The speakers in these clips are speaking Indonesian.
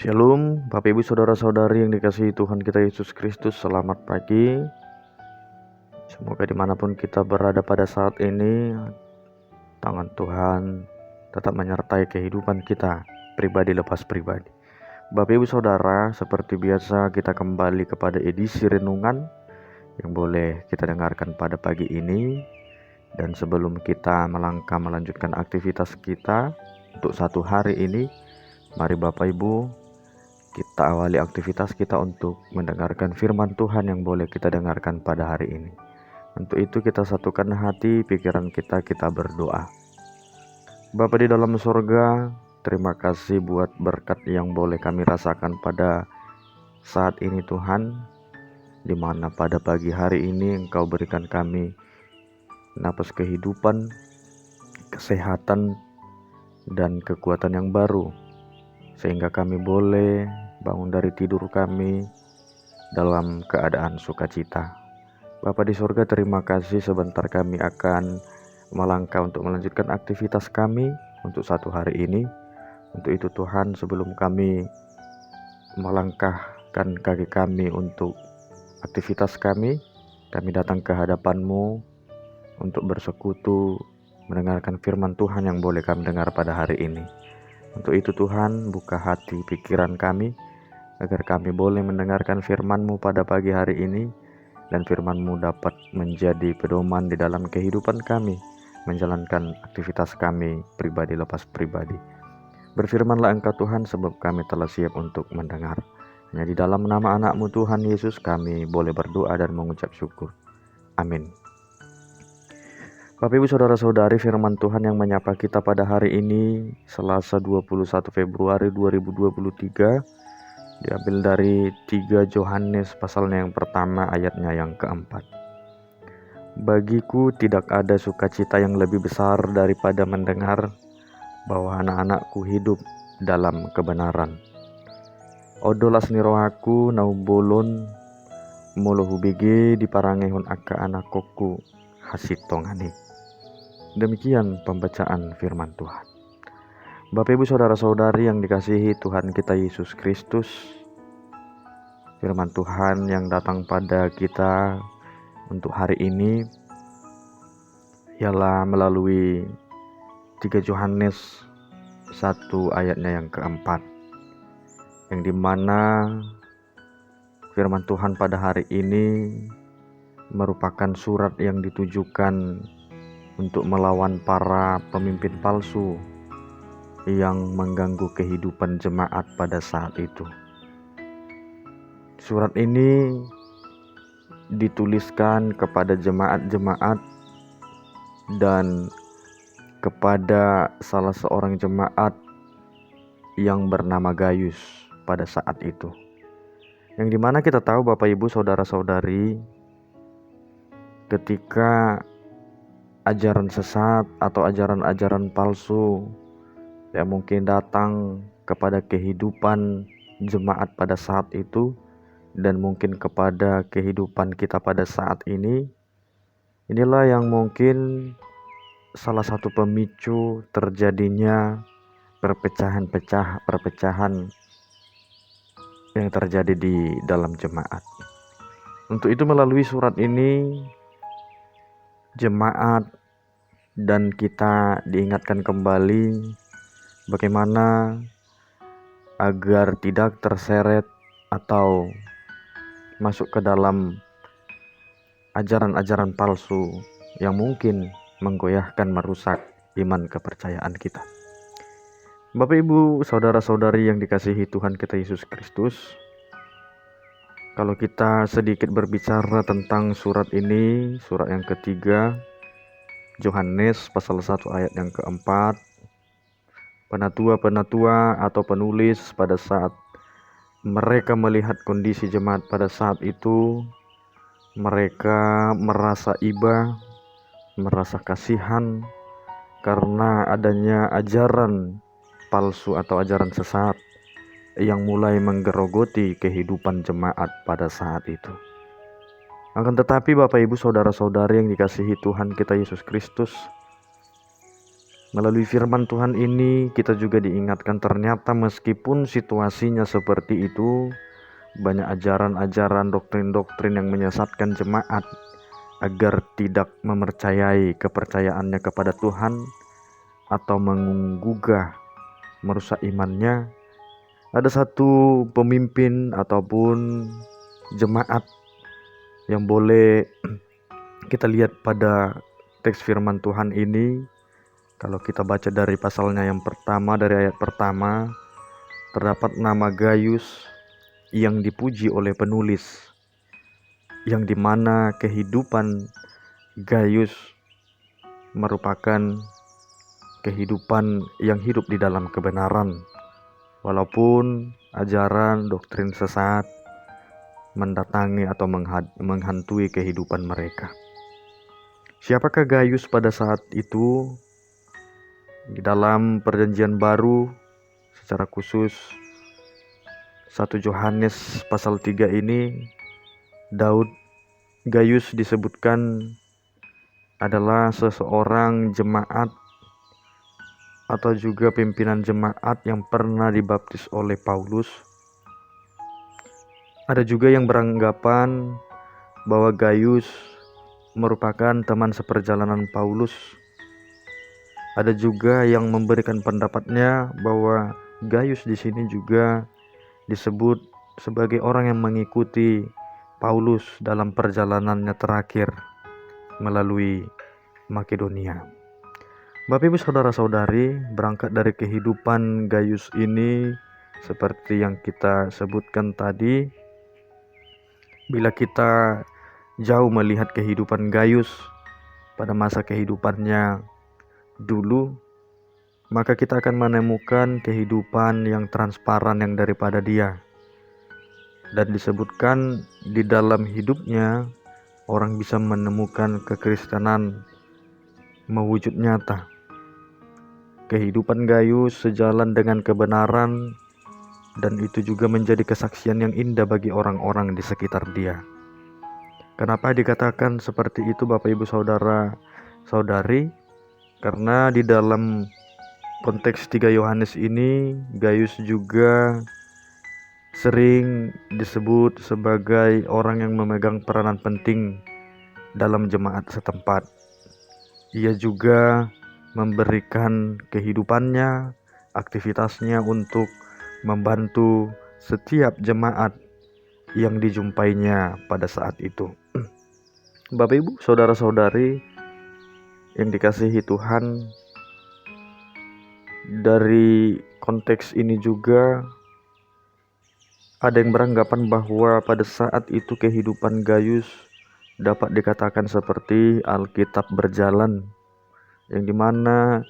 Shalom, Bapak Ibu Saudara-saudari yang dikasihi Tuhan kita Yesus Kristus, selamat pagi. Semoga dimanapun kita berada pada saat ini, tangan Tuhan tetap menyertai kehidupan kita, pribadi lepas pribadi. Bapak Ibu Saudara, seperti biasa kita kembali kepada edisi renungan yang boleh kita dengarkan pada pagi ini. Dan sebelum kita melangkah melanjutkan aktivitas kita untuk satu hari ini, mari Bapak Ibu kita awali aktivitas kita untuk mendengarkan firman Tuhan yang boleh kita dengarkan pada hari ini. Untuk itu kita satukan hati, pikiran kita berdoa. Bapa di dalam surga, terima kasih buat berkat yang boleh kami rasakan pada saat ini Tuhan, di mana pada pagi hari ini Engkau berikan kami napas kehidupan, kesehatan, dan kekuatan yang baru, sehingga kami boleh bangun dari tidur kami dalam keadaan sukacita. Bapa di surga, terima kasih sebentar kami akan melangkah untuk melanjutkan aktivitas kami untuk satu hari ini. Untuk itu Tuhan, sebelum kami melangkahkan kaki kami untuk aktivitas kami datang ke hadapan-Mu untuk bersekutu mendengarkan firman Tuhan yang boleh kami dengar pada hari ini. Untuk itu Tuhan, buka hati pikiran kami agar kami boleh mendengarkan firman-Mu pada pagi hari ini, dan firman-Mu dapat menjadi pedoman di dalam kehidupan kami, menjalankan aktivitas kami pribadi lepas pribadi. Berfirmanlah Engkau Tuhan, sebab kami telah siap untuk mendengar. Hanya di dalam nama anak-Mu Tuhan Yesus kami boleh berdoa dan mengucap syukur. Amin. Bapak Ibu Saudara-saudari, firman Tuhan yang menyapa kita pada hari ini Selasa 21 Februari 2023 diambil dari 3 Yohanes pasalnya yang pertama ayatnya yang keempat. Bagiku tidak ada sukacita yang lebih besar daripada mendengar bahwa anak-anakku hidup dalam kebenaran. Odolas ni rohaku nau bolon molohu bege diparangehon aka anakku hasitongani. Demikian pembacaan firman Tuhan. Bapak Ibu Saudara-saudari yang dikasihi Tuhan kita Yesus Kristus, firman Tuhan yang datang pada kita untuk hari ini ialah melalui 3 Yohanes 1 ayatnya yang keempat, yang dimana firman Tuhan pada hari ini merupakan surat yang ditujukan untuk melawan para pemimpin palsu yang mengganggu kehidupan jemaat pada saat itu. Surat ini dituliskan kepada jemaat-jemaat dan kepada salah seorang jemaat yang bernama Gaius pada saat itu. Yang dimana kita tahu Bapak Ibu Saudara-saudari, ketika ajaran sesat atau ajaran-ajaran palsu yang mungkin datang kepada kehidupan jemaat pada saat itu dan mungkin kepada kehidupan kita pada saat ini, inilah yang mungkin salah satu pemicu terjadinya perpecahan yang terjadi di dalam jemaat. Untuk itu melalui surat ini jemaat dan kita diingatkan kembali bagaimana agar tidak terseret atau masuk ke dalam ajaran-ajaran palsu yang mungkin menggoyahkan, merusak iman kepercayaan kita. Bapak Ibu Saudara-saudari yang dikasihi Tuhan kita Yesus Kristus, kalau kita sedikit berbicara tentang surat ini, surat yang ketiga Yohanes pasal 1 ayat yang keempat, penatua-penatua atau penulis pada saat mereka melihat kondisi jemaat pada saat itu, mereka merasa iba, merasa kasihan karena adanya ajaran palsu atau ajaran sesat yang mulai menggerogoti kehidupan jemaat pada saat itu. Akan tetapi Bapak Ibu Saudara-saudari yang dikasihi Tuhan kita Yesus Kristus, Melalui firman Tuhan ini kita juga diingatkan ternyata meskipun situasinya seperti itu, banyak ajaran-ajaran, doktrin-doktrin yang menyesatkan jemaat agar tidak mempercayai kepercayaannya kepada Tuhan atau menggugah, merusak imannya. Ada satu pemimpin ataupun jemaat yang boleh kita lihat pada teks firman Tuhan ini. Kalau kita baca dari pasalnya yang pertama, dari ayat pertama, terdapat nama Gaius yang dipuji oleh penulis, yang dimana kehidupan Gaius merupakan kehidupan yang hidup di dalam kebenaran, walaupun ajaran doktrin sesat mendatangi atau menghantui kehidupan mereka. Siapakah Gaius pada saat itu? Di dalam perjanjian baru, secara khusus 1 Yohanes pasal 3 ini, Gaius disebutkan adalah seseorang jemaat atau juga pimpinan jemaat yang pernah dibaptis oleh Paulus. Ada juga yang beranggapan bahwa Gaius merupakan teman seperjalanan Paulus. Ada juga yang memberikan pendapatnya bahwa Gaius di sini juga disebut sebagai orang yang mengikuti Paulus dalam perjalanannya terakhir melalui Makedonia. Bapak Ibu saudara-saudari, berangkat dari kehidupan Gaius ini seperti yang kita sebutkan tadi, bila kita jauh melihat kehidupan Gaius pada masa kehidupannya dulu, maka kita akan menemukan kehidupan yang transparan yang daripada dia. Dan disebutkan di dalam hidupnya orang bisa menemukan kekristenan mewujud nyata. Kehidupan Gaius sejalan dengan kebenaran, dan itu juga menjadi kesaksian yang indah bagi orang-orang di sekitar dia. Kenapa dikatakan seperti itu Bapak Ibu saudara-saudari? Karena di dalam konteks 3 Yohanes ini, Gaius juga sering disebut sebagai orang yang memegang peranan penting dalam jemaat setempat. Ia juga memberikan kehidupannya, aktivitasnya untuk membantu setiap jemaat yang dijumpainya pada saat itu. Bapak Ibu, saudara-saudari yang dikasihi Tuhan, dari konteks ini juga ada yang beranggapan bahwa pada saat itu kehidupan Gaius dapat dikatakan seperti Alkitab berjalan, yang dimana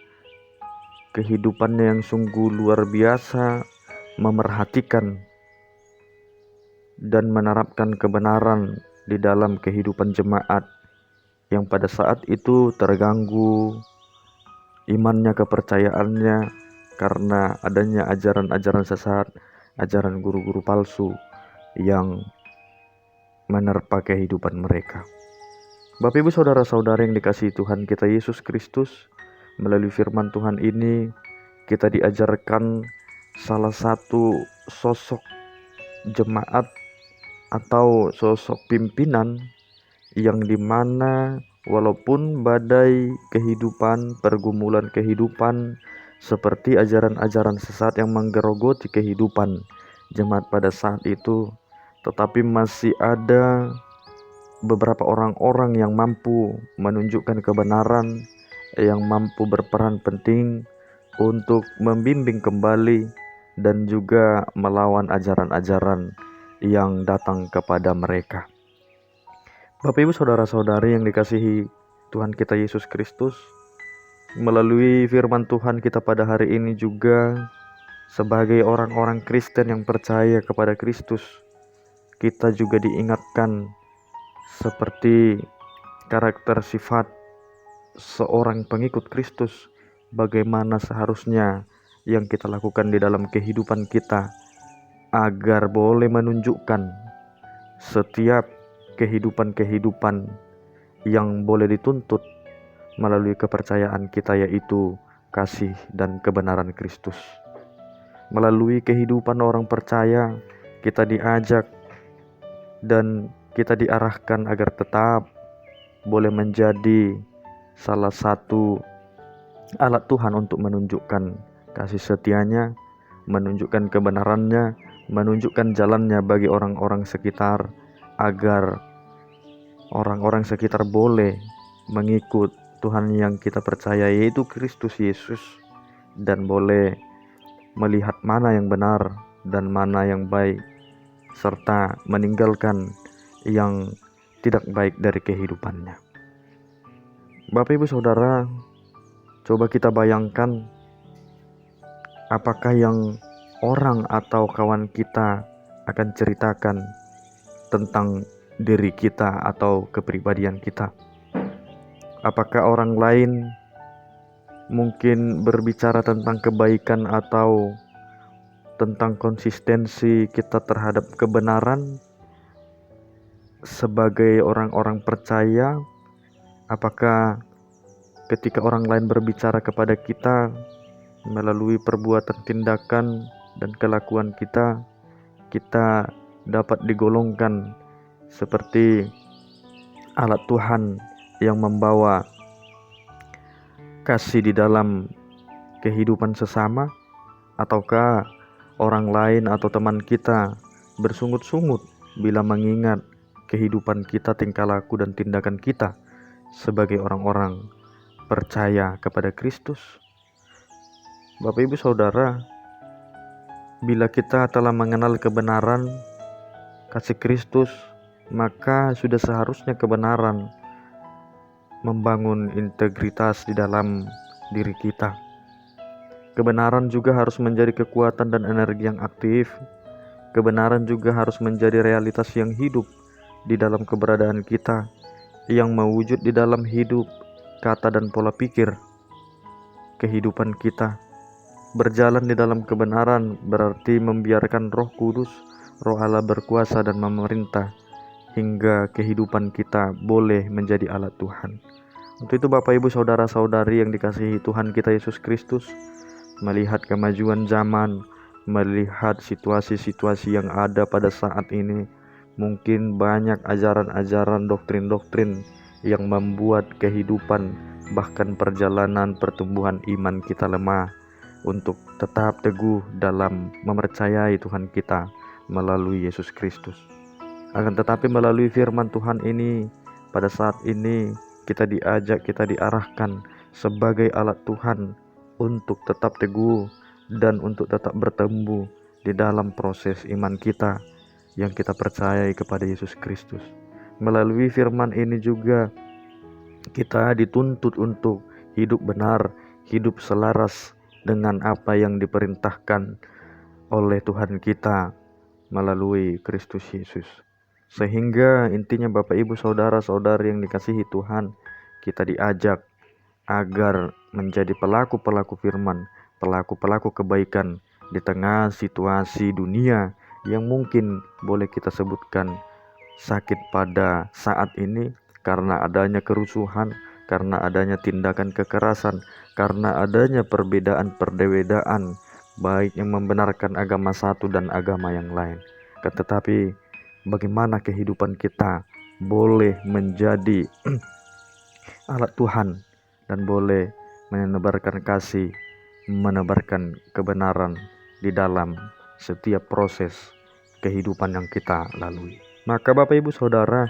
kehidupannya yang sungguh luar biasa memerhatikan dan menerapkan kebenaran di dalam kehidupan jemaat yang pada saat itu terganggu imannya, kepercayaannya, karena adanya ajaran-ajaran sesat, ajaran guru-guru palsu yang menerpa kehidupan mereka. Bapak Ibu saudara-saudara yang dikasihi Tuhan kita Yesus Kristus, melalui firman Tuhan ini kita diajarkan salah satu sosok jemaat atau sosok pimpinan yang dimana walaupun badai kehidupan, pergumulan kehidupan seperti ajaran-ajaran sesat yang menggerogoti kehidupan jemaat pada saat itu, tetapi masih ada beberapa orang-orang yang mampu menunjukkan kebenaran, yang mampu berperan penting untuk membimbing kembali dan juga melawan ajaran-ajaran yang datang kepada mereka. Bapak Ibu saudara-saudari yang dikasihi Tuhan kita Yesus Kristus, melalui firman Tuhan kita pada hari ini juga sebagai orang-orang Kristen yang percaya kepada Kristus, kita juga diingatkan seperti karakter sifat seorang pengikut Kristus, bagaimana seharusnya yang kita lakukan di dalam kehidupan kita agar boleh menunjukkan setiap kehidupan yang boleh dituntut melalui kepercayaan kita, yaitu kasih dan kebenaran Kristus. Melalui kehidupan orang percaya, kita diajak dan kita diarahkan agar tetap boleh menjadi salah satu alat Tuhan untuk menunjukkan kasih setianya, menunjukkan kebenarannya, menunjukkan jalannya bagi orang-orang sekitar, agar orang-orang sekitar boleh mengikut Tuhan yang kita percaya, yaitu Kristus Yesus, dan boleh melihat mana yang benar dan mana yang baik, serta meninggalkan yang tidak baik dari kehidupannya. Bapak Ibu Saudara, coba kita bayangkan apakah yang orang atau kawan kita akan ceritakan tentang diri kita atau kepribadian kita. Apakah orang lain mungkin berbicara tentang kebaikan atau tentang konsistensi kita terhadap kebenaran sebagai orang-orang percaya? Apakah ketika orang lain berbicara kepada kita melalui perbuatan, tindakan, dan kelakuan kita, kita dapat digolongkan seperti alat Tuhan yang membawa kasih di dalam kehidupan sesama? Ataukah orang lain atau teman kita bersungut-sungut bila mengingat kehidupan kita, tingkah laku dan tindakan kita sebagai orang-orang percaya kepada Kristus? Bapak Ibu Saudara, bila kita telah mengenal kebenaran kasih Kristus, maka sudah seharusnya kebenaran membangun integritas di dalam diri kita. Kebenaran juga harus menjadi kekuatan dan energi yang aktif. Kebenaran juga harus menjadi realitas yang hidup di dalam keberadaan kita, yang mewujud di dalam hidup, kata dan pola pikir kehidupan kita. Berjalan di dalam kebenaran berarti membiarkan Roh Kudus, Roh Allah berkuasa dan memerintah hingga kehidupan kita boleh menjadi alat Tuhan. Untuk itu Bapak Ibu Saudara-saudari yang dikasihi Tuhan kita Yesus Kristus, melihat kemajuan zaman, melihat situasi-situasi yang ada pada saat ini, mungkin banyak ajaran-ajaran, doktrin-doktrin yang membuat kehidupan bahkan perjalanan pertumbuhan iman kita lemah untuk tetap teguh dalam mempercayai Tuhan kita melalui Yesus Kristus. Akan tetapi melalui firman Tuhan ini, pada saat ini kita diajak, kita diarahkan sebagai alat Tuhan untuk tetap teguh dan untuk tetap bertumbuh di dalam proses iman kita yang kita percayai kepada Yesus Kristus. Melalui firman ini juga kita dituntut untuk hidup benar, hidup selaras dengan apa yang diperintahkan oleh Tuhan kita melalui Kristus Yesus. Sehingga intinya Bapak Ibu Saudara-saudari yang dikasihi Tuhan, kita diajak agar menjadi pelaku-pelaku firman, pelaku-pelaku kebaikan di tengah situasi dunia yang mungkin boleh kita sebutkan sakit pada saat ini karena adanya kerusuhan, karena adanya tindakan kekerasan, karena adanya perbedaan baik yang membenarkan agama satu dan agama yang lain. Tetapi bagaimana kehidupan kita boleh menjadi alat Tuhan dan boleh menebarkan kasih, menebarkan kebenaran di dalam setiap proses kehidupan yang kita lalui. Maka Bapak Ibu Saudara,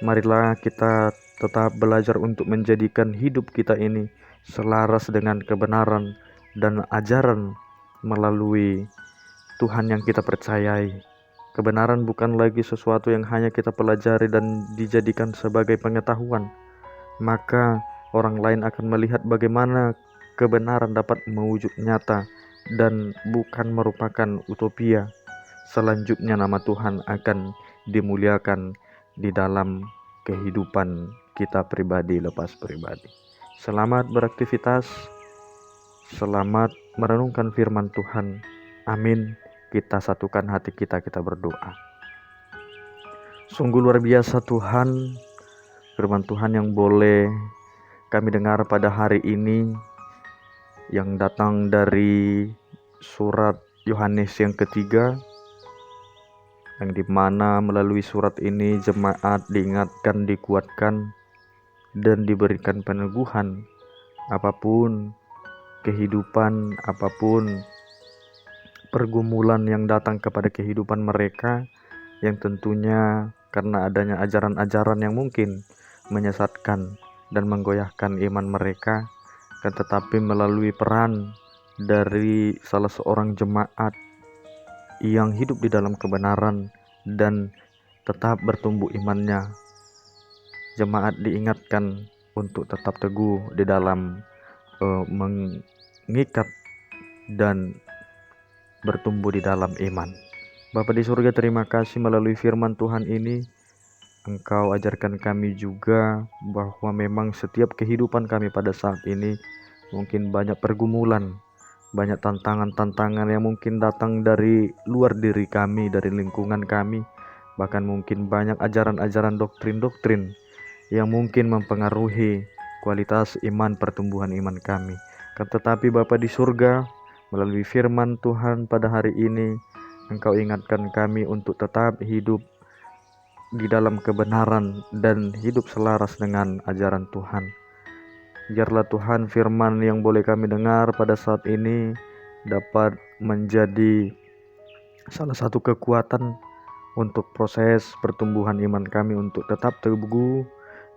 marilah kita tetap belajar untuk menjadikan hidup kita ini selaras dengan kebenaran dan ajaran melalui Tuhan yang kita percayai. Kebenaran bukan lagi sesuatu yang hanya kita pelajari dan dijadikan sebagai pengetahuan. Maka orang lain akan melihat bagaimana kebenaran dapat mewujud nyata dan bukan merupakan utopia. Selanjutnya nama Tuhan akan dimuliakan di dalam kehidupan kita pribadi lepas pribadi. Selamat beraktivitas, selamat merenungkan firman Tuhan. Amin. Kita satukan hati kita berdoa. Sungguh luar biasa Tuhan, firman Tuhan yang boleh kami dengar pada hari ini, yang datang dari surat Yohanes yang ketiga, yang dimana melalui surat ini jemaat diingatkan, dikuatkan, dan diberikan peneguhan. Apapun kehidupan, apapun pergumulan yang datang kepada kehidupan mereka, yang tentunya karena adanya ajaran-ajaran yang mungkin menyesatkan dan menggoyahkan iman mereka, tetapi melalui peran dari salah seorang jemaat yang hidup di dalam kebenaran dan tetap bertumbuh imannya, jemaat diingatkan untuk tetap teguh di dalam mengikat dan bertumbuh di dalam iman. Bapa di surga, terima kasih melalui firman Tuhan ini Engkau ajarkan kami juga bahwa memang setiap kehidupan kami pada saat ini mungkin banyak pergumulan, banyak tantangan-tantangan yang mungkin datang dari luar diri kami, dari lingkungan kami, bahkan mungkin banyak ajaran-ajaran doktrin-doktrin yang mungkin mempengaruhi kualitas iman, pertumbuhan iman kami. Tetapi Bapa di surga, melalui firman Tuhan pada hari ini, Engkau ingatkan kami untuk tetap hidup di dalam kebenaran dan hidup selaras dengan ajaran Tuhan. Biarlah Tuhan firman yang boleh kami dengar pada saat ini dapat menjadi salah satu kekuatan untuk proses pertumbuhan iman kami untuk tetap teguh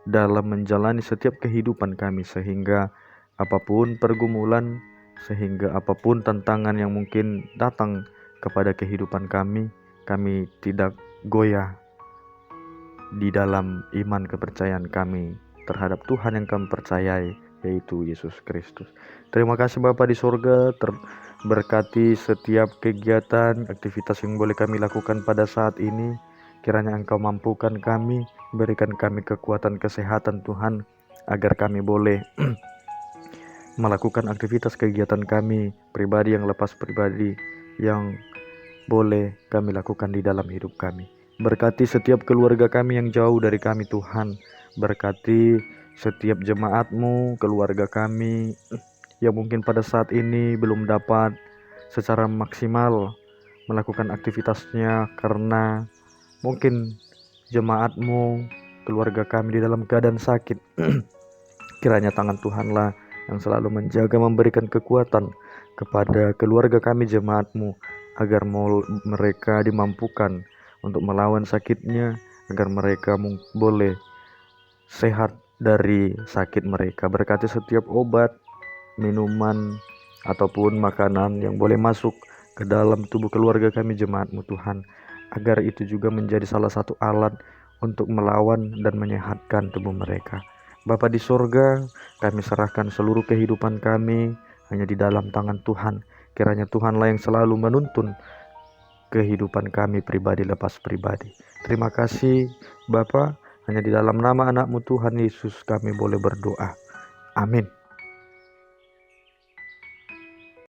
dalam menjalani setiap kehidupan kami, sehingga apapun pergumulan, sehingga apapun tantangan yang mungkin datang kepada kehidupan kami tidak goyah di dalam iman kepercayaan kami terhadap Tuhan yang kami percayai, yaitu Yesus Kristus. Terima kasih Bapa di surga, berkati setiap kegiatan, aktivitas yang boleh kami lakukan pada saat ini. Kiranya Engkau mampukan kami, berikan kami kekuatan kesehatan Tuhan, agar kami boleh melakukan aktivitas kegiatan kami pribadi yang lepas pribadi yang boleh kami lakukan di dalam hidup kami. Berkati setiap keluarga kami yang jauh dari kami Tuhan. Berkati setiap jemaat-Mu, keluarga kami yang mungkin pada saat ini belum dapat secara maksimal melakukan aktivitasnya karena mungkin jemaat-Mu, keluarga kami di dalam keadaan sakit. Kiranya tangan Tuhanlah yang selalu menjaga, memberikan kekuatan kepada keluarga kami, jemaat-Mu, agar mereka dimampukan untuk melawan sakitnya, agar mereka boleh sehat dari sakit mereka. Berkati setiap obat, minuman, ataupun makanan yang boleh masuk ke dalam tubuh keluarga kami, jemaat-Mu Tuhan, agar itu juga menjadi salah satu alat untuk melawan dan menyehatkan tubuh mereka. Bapa di surga, kami serahkan seluruh kehidupan kami hanya di dalam tangan Tuhan. Kiranya Tuhanlah yang selalu menuntun kehidupan kami pribadi lepas pribadi. Terima kasih Bapa, hanya di dalam nama anak-Mu Tuhan Yesus kami boleh berdoa. Amin.